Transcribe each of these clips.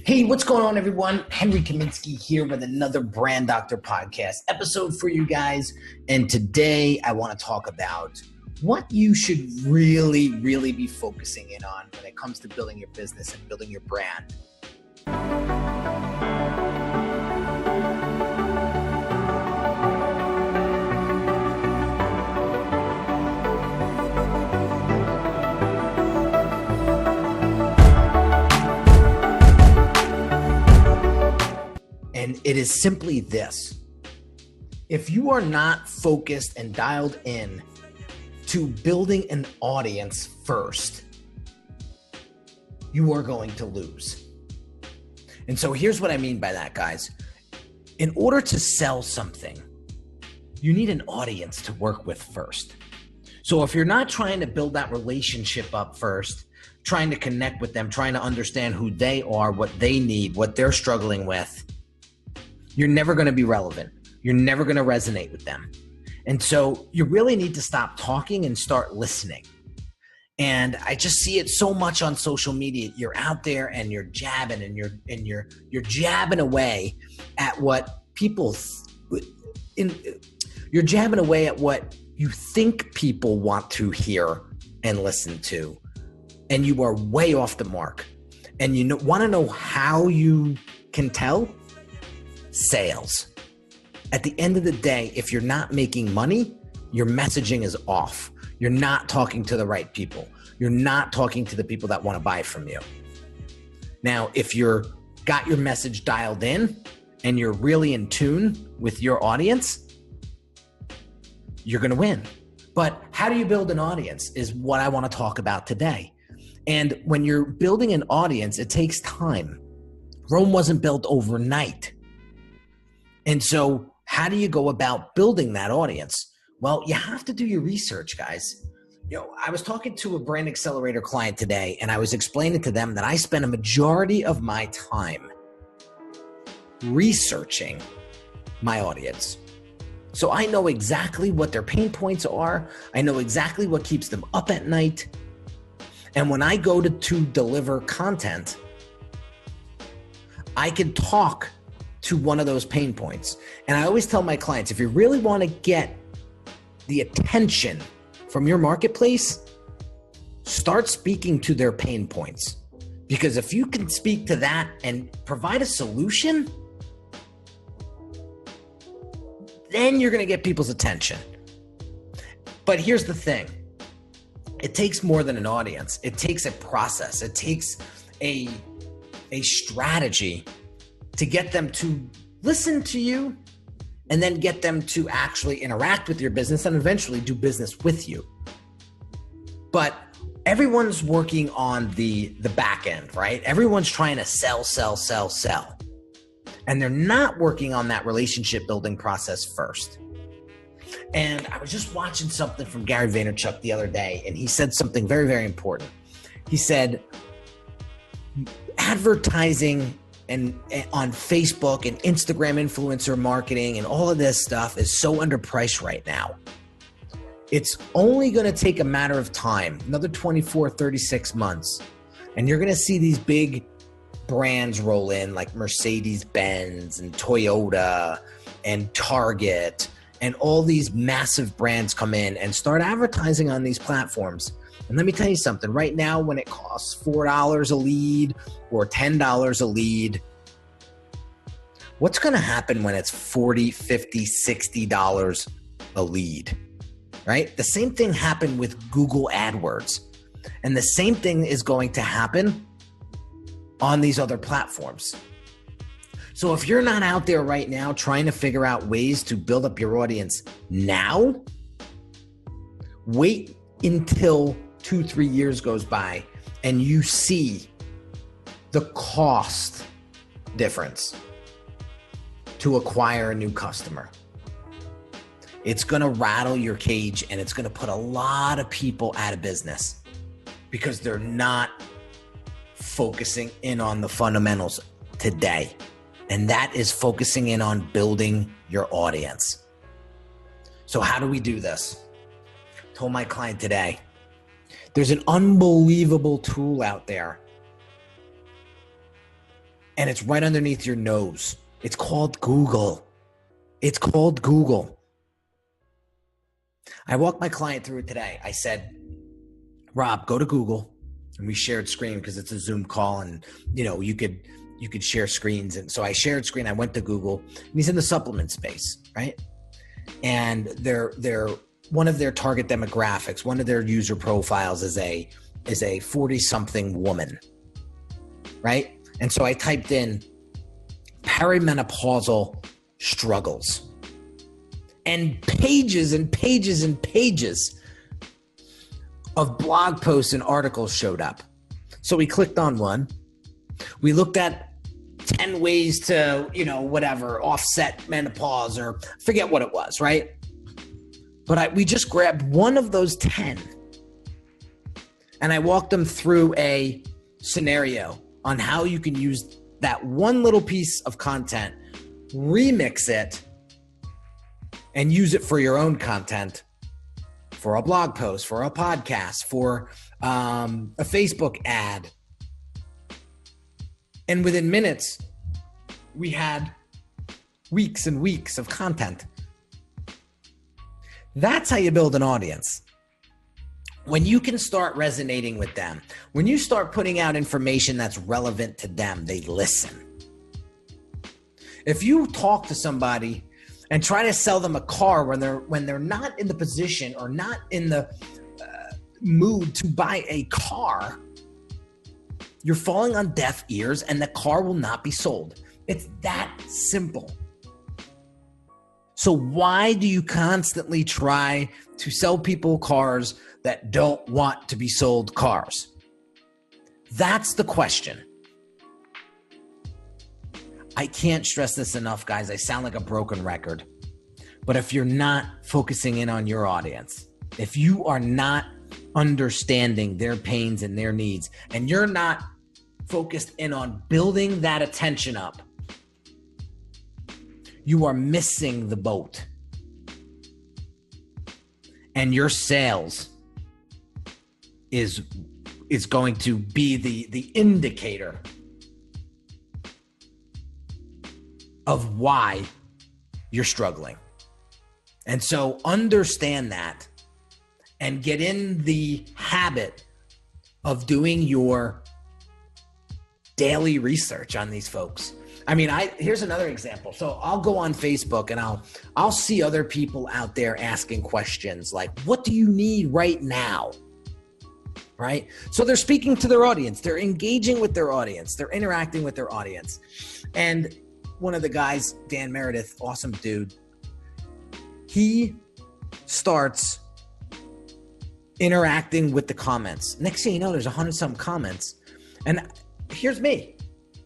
Hey, what's going on, everyone? Henry Kaminski here with another Brand Doctor podcast episode for you guys. And today I want to talk about what you should really be focusing in on when it comes to building your business and building your brand. And it is simply this. If you are not focused and dialed in to building an audience first, you are going to lose. And so here's what I mean by that, guys. In order to sell something, you need an audience to work with first. So if you're not trying to build that relationship up first, trying to connect with them, trying to understand who they are, what they need, what they're struggling with, you're never going to be relevant. You're never going to resonate with them. And so you really need to stop talking and start listening. And I just see it so much on social media. You're out there and you're jabbing and you're jabbing away at what you're jabbing away at what you think people want to hear and listen to. And you are way off the mark. And you want to know how you can tell? Sales. At the end of the day, if you're not making money, your messaging is off. You're not talking to the right people. You're not talking to the people that want to buy from you. Now, if you're got your message dialed in and you're really in tune with your audience, you're going to win. But how do you build an audience is what I want to talk about today. And when you're building an audience, it takes time. Rome wasn't built overnight. And so how do you go about building that audience? Well, you have to do your research, guys. I was talking to a brand accelerator client today, and I was explaining to them that I spend a majority of my time researching my audience. So I know exactly what their pain points are. I know exactly what keeps them up at night. And when I go to deliver content, I can talk to one of those pain points. And I always tell my clients, if you really want to get the attention from your marketplace, start speaking to their pain points. Because if you can speak to that and provide a solution, then you're going to get people's attention. But here's the thing. It takes more than an audience. It takes a process. It takes a strategy to get them to listen to you and then get them to actually interact with your business and eventually do business with you. But everyone's working on the back end, right? Everyone's trying to sell. And they're not working on that relationship building process first. And I was just watching something from Gary Vaynerchuk the other day, and he said something very important. He said, advertising and on Facebook and Instagram influencer marketing and all of this stuff is so underpriced right now. It's only going to take a matter of time, another 24, 36 months. And you're going to see these big brands roll in like Mercedes-Benz and Toyota and Target and all these massive brands come in and start advertising on these platforms. And let me tell you something, right now when it costs $4 a lead or $10 a lead, what's going to happen when it's $40, $50, $60 a lead, right? The same thing happened with Google AdWords. And the same thing is going to happen on these other platforms. So if you're not out there right now trying to figure out ways to build up your audience now, wait until 2-3 years goes by and you see the cost difference to acquire a new customer. It's going to rattle your cage and it's going to put a lot of people out of business because they're not focusing in on the fundamentals today. And that is focusing in on building your audience. So how do we do this? I told my client today, there's an unbelievable tool out there and it's right underneath your nose. It's called Google. It's called Google. I walked my client through it today. I said, Rob, go to Google. And we shared screen because it's a Zoom call, and you could share screens. And so I shared screen. I went to Google, and he's in the supplement space, right? And they're one of their target demographics, one of their user profiles is a 40-something woman, right? And so I typed in perimenopausal struggles, and pages and pages and pages of blog posts and articles showed up. So we clicked on one. We looked at 10 ways to, offset menopause, or forget what it was, right? But we just grabbed one of those 10, and I walked them through a scenario on how you can use that one little piece of content, remix it, and use it for your own content, for a blog post, for a podcast, for a Facebook ad. And within minutes, we had weeks and weeks of content. That's how you build an audience. When you can start resonating with them, when you start putting out information that's relevant to them, they listen. If you talk to somebody and try to sell them a car when they're not in the position or not in the mood to buy a car, you're falling on deaf ears, and the car will not be sold. It's that simple. So why do you constantly try to sell people cars that don't want to be sold cars? That's the question. I can't stress this enough, guys. I sound like a broken record. But if you're not focusing in on your audience, if you are not understanding their pains and their needs, and you're not focused in on building that attention up, you are missing the boat. And your sales is going to be the indicator of why you're struggling. And so understand that and get in the habit of doing your daily research on these folks. I mean, here's another example. So I'll go on Facebook and I'll see other people out there asking questions like, what do you need right now? Right? So they're speaking to their audience. They're engaging with their audience. They're interacting with their audience. And one of the guys, Dan Meredith, awesome dude, he starts interacting with the comments. Next thing you know, there's 100-some comments. And here's me,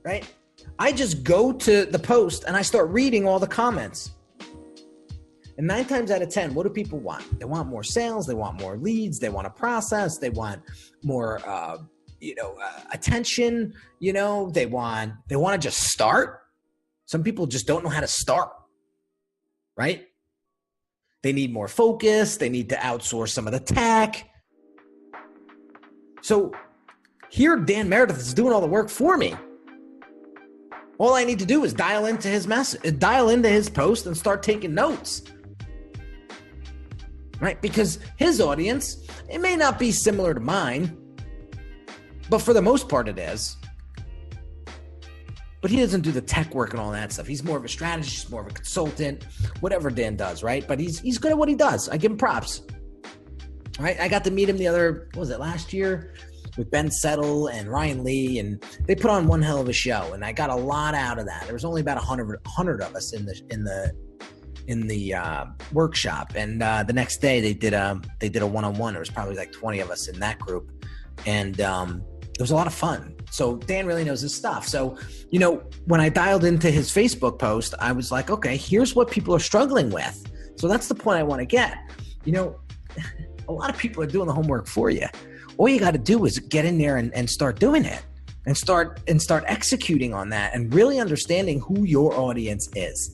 right? I just go to the post and I start reading all the comments. And 9 times out of 10, what do people want? They want more sales. They want more leads. They want a process. They want more, attention. They want to just start. Some people just don't know how to start, right? They need more focus. They need to outsource some of the tech. So here, Dan Meredith is doing all the work for me. All I need to do is dial into his message, dial into his post, and start taking notes, right? Because his audience, it may not be similar to mine, but for the most part it is. But he doesn't do the tech work and all that stuff. He's more of a strategist, more of a consultant, whatever Dan does, right? But he's good at what he does. I give him props, right? I got to meet him last year with Ben Settle and Ryan Lee, and they put on one hell of a show, and I got a lot out of that. There was only about 100 of us in the workshop, and the next day they did a one-on-one. There was probably like 20 of us in that group, and it was a lot of fun. So Dan really knows his stuff. So, when I dialed into his Facebook post, I was like, okay, here's what people are struggling with. So that's the point I want to get. A lot of people are doing the homework for you. All you got to do is get in there and start doing it, and start executing on that, and really understanding who your audience is.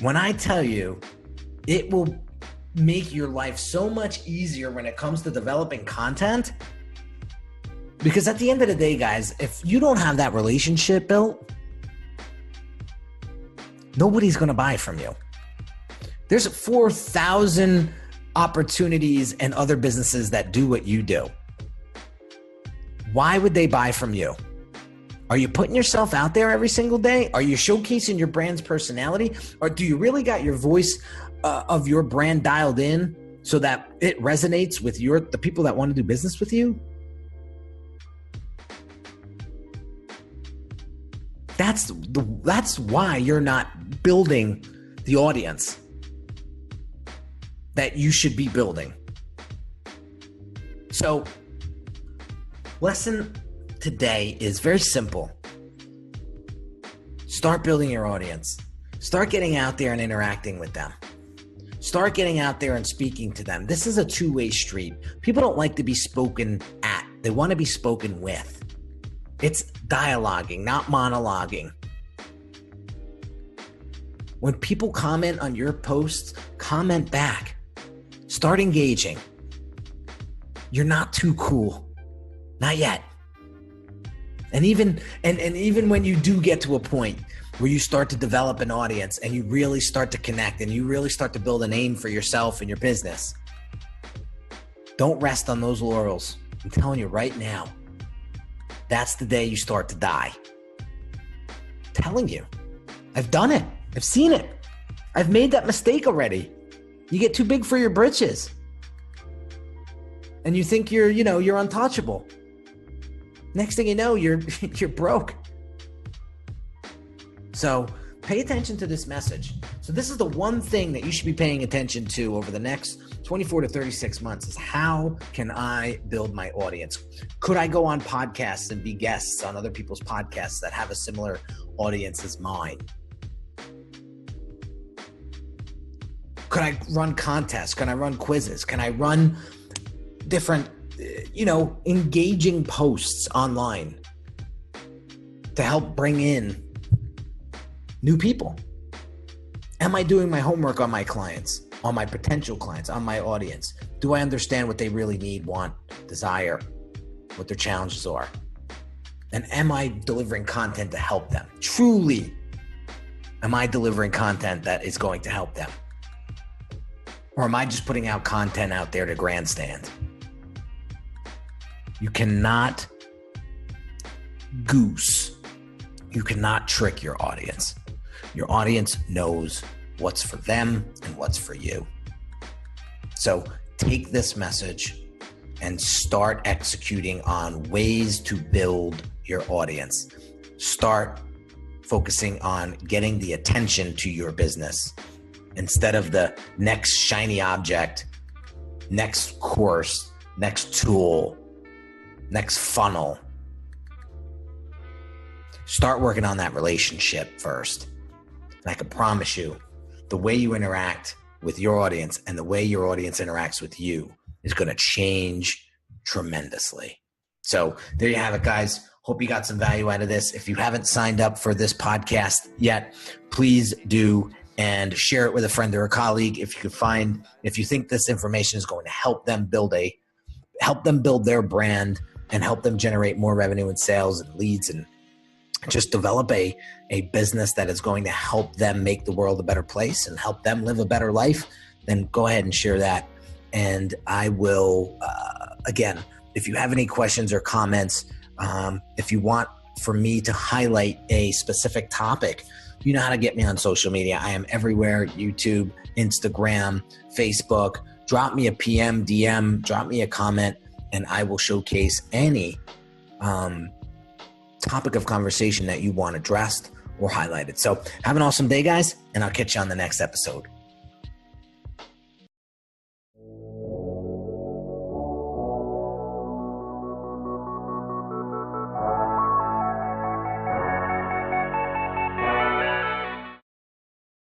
When I tell you, it will make your life so much easier when it comes to developing content. Because at the end of the day, guys, if you don't have that relationship built, nobody's going to buy from you. There's 4,000 opportunities and other businesses that do what you do. Why would they buy from you? Are you putting yourself out there every single day? Are you showcasing your brand's personality? Or do you really got your voice of your brand dialed in so that it resonates with the people that want to do business with you? That's why you're not building the audience that you should be building. So, lesson today is very simple. Start building your audience. Start getting out there and interacting with them. Start getting out there and speaking to them. This is a two-way street. People don't like to be spoken at. They want to be spoken with. It's dialoguing, not monologuing. When people comment on your posts, comment back. Start engaging. You're not too cool. Not yet. And even when you do get to a point where you start to develop an audience and you really start to connect and you really start to build a name for yourself and your business, don't rest on those laurels. I'm telling you right now, that's the day you start to die. I'm telling you, I've done it. I've seen it. I've made that mistake already. You get too big for your britches. And you think you're untouchable. Next thing you know, you're broke. So pay attention to this message. So this is the one thing that you should be paying attention to over the next 24 to 36 months is how can I build my audience? Could I go on podcasts and be guests on other people's podcasts that have a similar audience as mine? Could I run contests? Can I run quizzes? Can I run different, engaging posts online to help bring in new people? Am I doing my homework on my clients, on my potential clients, on my audience? Do I understand what they really need, want, desire, what their challenges are? And am I delivering content to help them? Truly, am I delivering content that is going to help them? Or am I just putting out content out there to grandstand? You cannot goose. You cannot trick your audience. Your audience knows what's for them and what's for you. So take this message and start executing on ways to build your audience. Start focusing on getting the attention to your business instead of the next shiny object, next course, next tool, next funnel. Start working on that relationship first. And I can promise you, the way you interact with your audience and the way your audience interacts with you is going to change tremendously. So there you have it, guys. Hope you got some value out of this. If you haven't signed up for this podcast yet, please do, and share it with a friend or a colleague if you think this information is going to help them build their brand and help them generate more revenue and sales and leads and just develop a business that is going to help them make the world a better place and help them live a better life, then go ahead and share that. And I will, again, if you have any questions or comments, if you want for me to highlight a specific topic, you know how to get me on social media. I am everywhere: YouTube, Instagram, Facebook. Drop me a PM, DM, drop me a comment, and I will showcase any topic of conversation that you want addressed or highlighted. So have an awesome day, guys, and I'll catch you on the next episode.